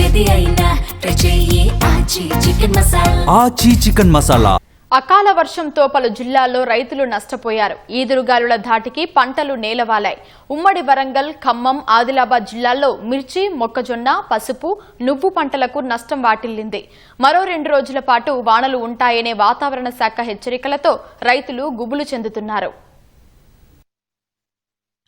ఏది అయినా ట్రై చెయ్యి ఆచి చికెన్ మసాలా. ఆచి చికెన్ మసాలా. అకాల వర్షంతో పలు జిల్లాల్లో రైతులు నష్టపోయారు. ఈదురుగాలుల ధాటికి పంటలు నేలవాలాయి. ఉమ్మడి వరంగల్, ఖమ్మం, ఆదిలాబాద్ జిల్లాల్లో మిర్చి, మొక్కజొన్న, పసుపు, నువ్వు పంటలకు నష్టం వాటిల్లింది. మరో 2 రోజుల పాటు వానలు ఉంటాయనే వాతావరణ శాఖ హెచ్చరికలతో రైతులు గుబులు చెందుతున్నారు.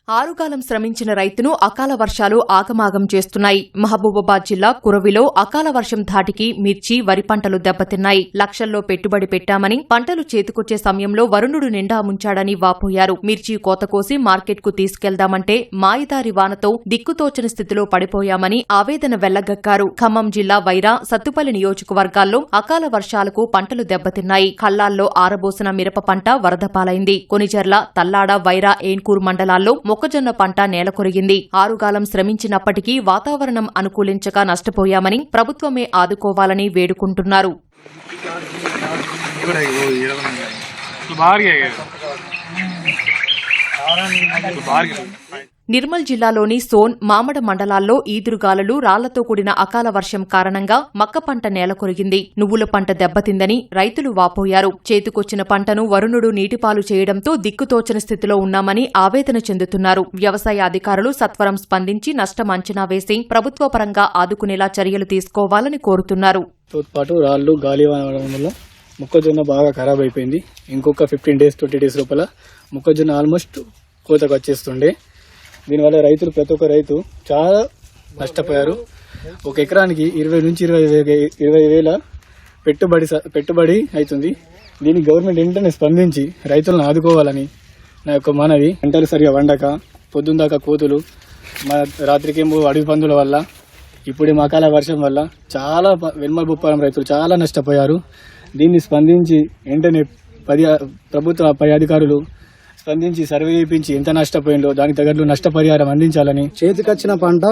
ఆరుగాలం శ్రమించిన రైతును అకాల వర్షాలు ఆగమాగం చేస్తున్నాయి. మహబూబాబాద్ జిల్లా కురవిలో అకాల వర్షం ధాటికి మిర్చి, వరి పంటలు దెబ్బతిన్నాయి. లక్షల్లో పెట్టుబడి పెట్టామని పంటలు చేతికొచ్చే సమయంలో వరుణుడు నిండా ముంచాడని వాపోయారు. మిర్చి కోత కోసి మార్కెట్కు తీసుకెళ్దామంటే మాయిదారి వానతో దిక్కుతోచని స్థితిలో పడిపోయామని ఆవేదన వెళ్లగక్కారు. ఖమ్మం జిల్లా వైరా, సత్తుపల్లి నియోజకవర్గాల్లో అకాల వర్షాలకు పంటలు దెబ్బతిన్నాయి. కల్లాల్లో ఆరబోసిన మిరప పంట వరదపాలైంది. కొనిజర్ల, తల్లాడ, వైరా, ఏన్కూర్ మండలాల్లో మొక్కజొన్న పంట నేలకొరిగింది. ఆరుగాలం శ్రమించినప్పటికీ వాతావరణం అనుకూలించక నష్టపోయామని ప్రభుత్వమే ఆదుకోవాలని వేడుకుంటున్నారు. నిర్మల్ జిల్లాలోని సోన్, మామడ మండలాల్లో ఈదురుగాలులు, రాళ్లతో కూడిన అకాల వర్షం కారణంగా మక్క పంట నేలకొరిగింది. నువ్వుల పంట దెబ్బతిందని రైతులు వాపోయారు. చేతికొచ్చిన పంటను వరుణుడు నీటిపాలు చేయడంతో దిక్కుతోచని స్థితిలో ఉన్నామని ఆవేదన చెందుతున్నారు. వ్యవసాయ అధికారులు సత్వరం స్పందించి నష్టం అంచనా వేసి ప్రభుత్వ పరంగా ఆదుకునేలా చర్యలు తీసుకోవాలని కోరుతున్నారు. రాళ్లు, గాలి వల్ల మొక్కజొన్న బాగా ఖరాబ్ అయిపోయింది. ఇంకొక 15 days 20 days లోపల మొక్కజొన్న ఆల్మోస్ట్ కోతకు వచ్చేస్తుండే. దీనివల్ల రైతులు, ప్రతి ఒక్క రైతు చాలా నష్టపోయారు. ఒక ఎకరానికి 20 నుంచి 20 వేల పెట్టుబడి అవుతుంది. దీనికి గవర్నమెంట్ వెంటనే స్పందించి రైతులను ఆదుకోవాలని నా యొక్క మనవి. పంటలు సరిగా వండక, పొద్దున్న దాకా కోతులు, రాత్రికేమో అడవి పందుల వల్ల, ఇప్పుడు అకాల వర్షం వల్ల చాలా వెన్మల బొప్పారం రైతులు చాలా నష్టపోయారు. దీన్ని స్పందించి వెంటనే ప్రభుత్వ పై అధికారులు స్పందించి సర్వే చేయించి ఎంత నష్టపోయిందో దానికి తగ్గట్లు నష్టపరిహారం అందించాలని. చేతికొచ్చిన పంట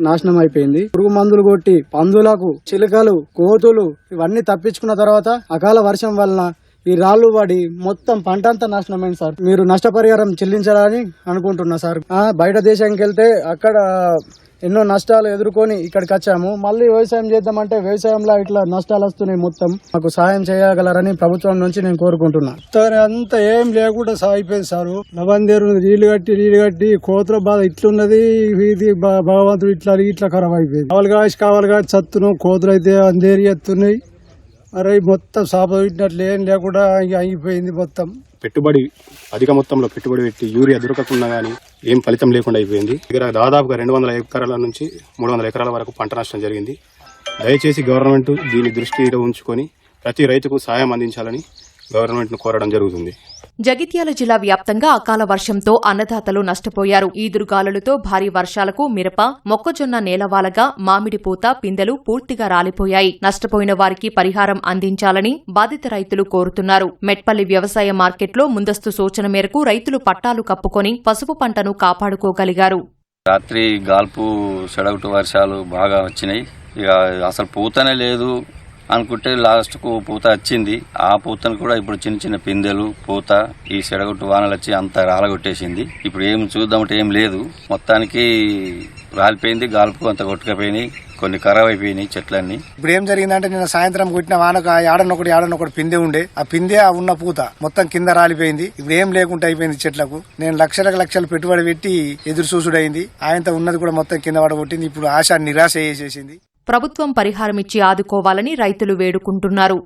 నాశనం అయిపోయింది. పురుగు మందులు కొట్టి పందులకు, చిలుకలు, కోతులు ఇవన్నీ తప్పించుకున్న తర్వాత అకాల వర్షం వలన ఈ రాళ్లు పడి మొత్తం పంట అంతా నాశనమైంది సార్. మీరు నష్టపరిహారం చెల్లించాలని అనుకుంటున్నా సార్. బయట దేశానికి వెళ్తే అక్కడ ఎన్నో నష్టాలు ఎదుర్కొని ఇక్కడికి వచ్చాము. మళ్ళీ వ్యవసాయం చేద్దామంటే వ్యవసాయంలో ఇట్లా నష్టాలు వస్తున్నాయి. మొత్తం మాకు సాయం చేయగలరని ప్రభుత్వం నుంచి నేను కోరుకుంటున్నా. అంతా ఏం లేకుండా అయిపోయింది సార్. లవందేరు నీళ్లు కట్టి కోతుల బాధ ఇట్లున్నది. ఇది భగవంతుడు ఇట్లా ఖరాబ్ అయిపోయింది. కావాలిగా చత్తును కోతులు అయితే అందేరి ఎత్తున్నాయి. మరి మొత్తం సాప పెట్టినట్లు ఏం లేకుండా అయిపోయింది. మొత్తం పెట్టుబడి అధిక మొత్తంలో పెట్టుబడి పెట్టి యూరియా దొరకకుండా గానీ ఏం ఫలితం లేకుండా అయిపోయింది. దగ్గర దాదాపుగా 200 ఎకరాల నుంచి 300 ఎకరాల వరకు పంట నష్టం జరిగింది. దయచేసి గవర్నమెంట్ దీని దృష్టిలో ఉంచుకొని ప్రతి రైతుకు సాయం అందించాలని గవర్నమెంట్ ను కోరడం జరుగుతుంది. జగిత్యాల జిల్లా వ్యాప్తంగా అకాల వర్షంతో అన్నదాతలు నష్టపోయారు. ఈదురుగాలులతో భారీ వర్షాలకు మిరప, మొక్కజొన్న నేలవాలగా, మామిడి పూత, పిందెలు పూర్తిగా రాలిపోయాయి. నష్టపోయిన వారికి పరిహారం అందించాలని బాధిత రైతులు కోరుతున్నారు. మెట్పల్లి వ్యవసాయ మార్కెట్లో ముందస్తు సూచన మేరకు రైతులు పట్టాలు కప్పుకొని పసుపు పంటను కాపాడుకోగలిగారు. రాత్రి గాల్పు, సెడగొట్టు వర్షాలు బాగా వచ్చినాయి. ఇక అసలు పూతనే లేదు అనుకుంటే లాస్ట్కు పూత వచ్చింది. ఆ పూతను కూడా ఇప్పుడు చిన్న చిన్న పిందెలు, పూత ఈ సెడగొట్టు వానలు వచ్చి అంత రాలగొట్టేసింది. ఇప్పుడు ఏం చూద్దామంటే ఏం లేదు. మొత్తానికి రాలిపోయింది. గాల్పు అంత కొట్టుకపోయినాయి. కొన్ని ఖరాబ్ అయిపోయినాయి చెట్లన్నీ. ఇప్పుడు ఏం జరిగిందంటే నిన్న సాయంత్రం కొట్టిన వానకు ఆడనొకటి పిందె ఉండే. ఆ పిందె ఉన్న పూత మొత్తం కింద రాలిపోయింది. ఇప్పుడు ఏం లేకుండా అయిపోయింది చెట్లకు. నేను లక్షలు పెట్టుబడి పెట్టి ఎదురు చూసుడైంది. ఆయనతో ఉన్నది కూడా మొత్తం కింద పడగొట్టింది. ఇప్పుడు ఆశ నిరాశ చేసేసింది. ప్రభుత్వం పరిహారమిచ్చి ఆదుకోవాలని రైతులు వేడుకుంటున్నారు.